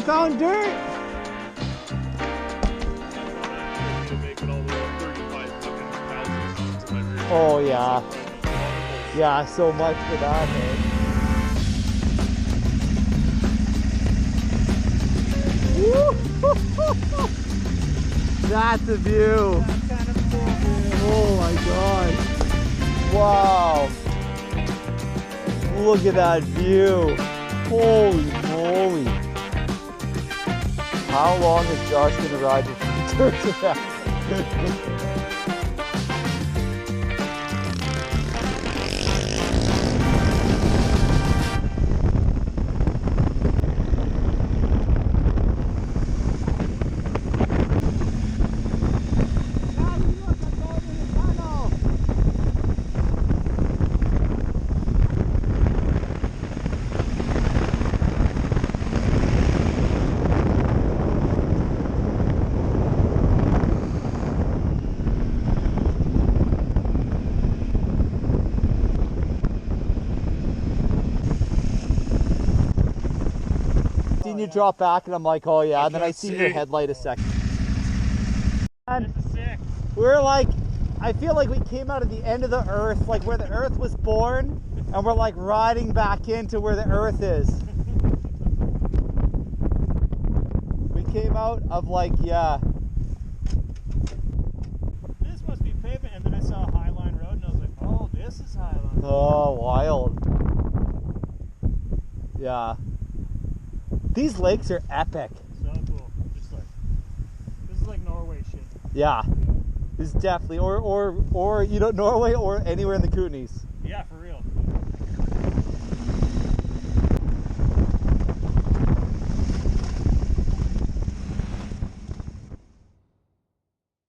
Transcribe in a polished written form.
we found dirt. Oh yeah. Yeah, so much for that, man. That's a view. That's kind of cool, dude. Oh my god. Wow. Look at that view. Holy moly. How long is Josh gonna ride before he turns around? You drop back and I'm like, oh yeah, and then I see your headlight a second. And we're like, I feel like we came out of the end of the earth, like where the earth was born, and we're like riding back into where the earth is. We came out of like, yeah. This must be pavement, and then I saw Highline Road and I was like, oh, this is Highline. Oh, wild. Yeah. These lakes are epic. So cool. Just like, this is like Norway shit. Yeah. This is definitely, or you know, Norway or anywhere in the Kootenays. Yeah, for real.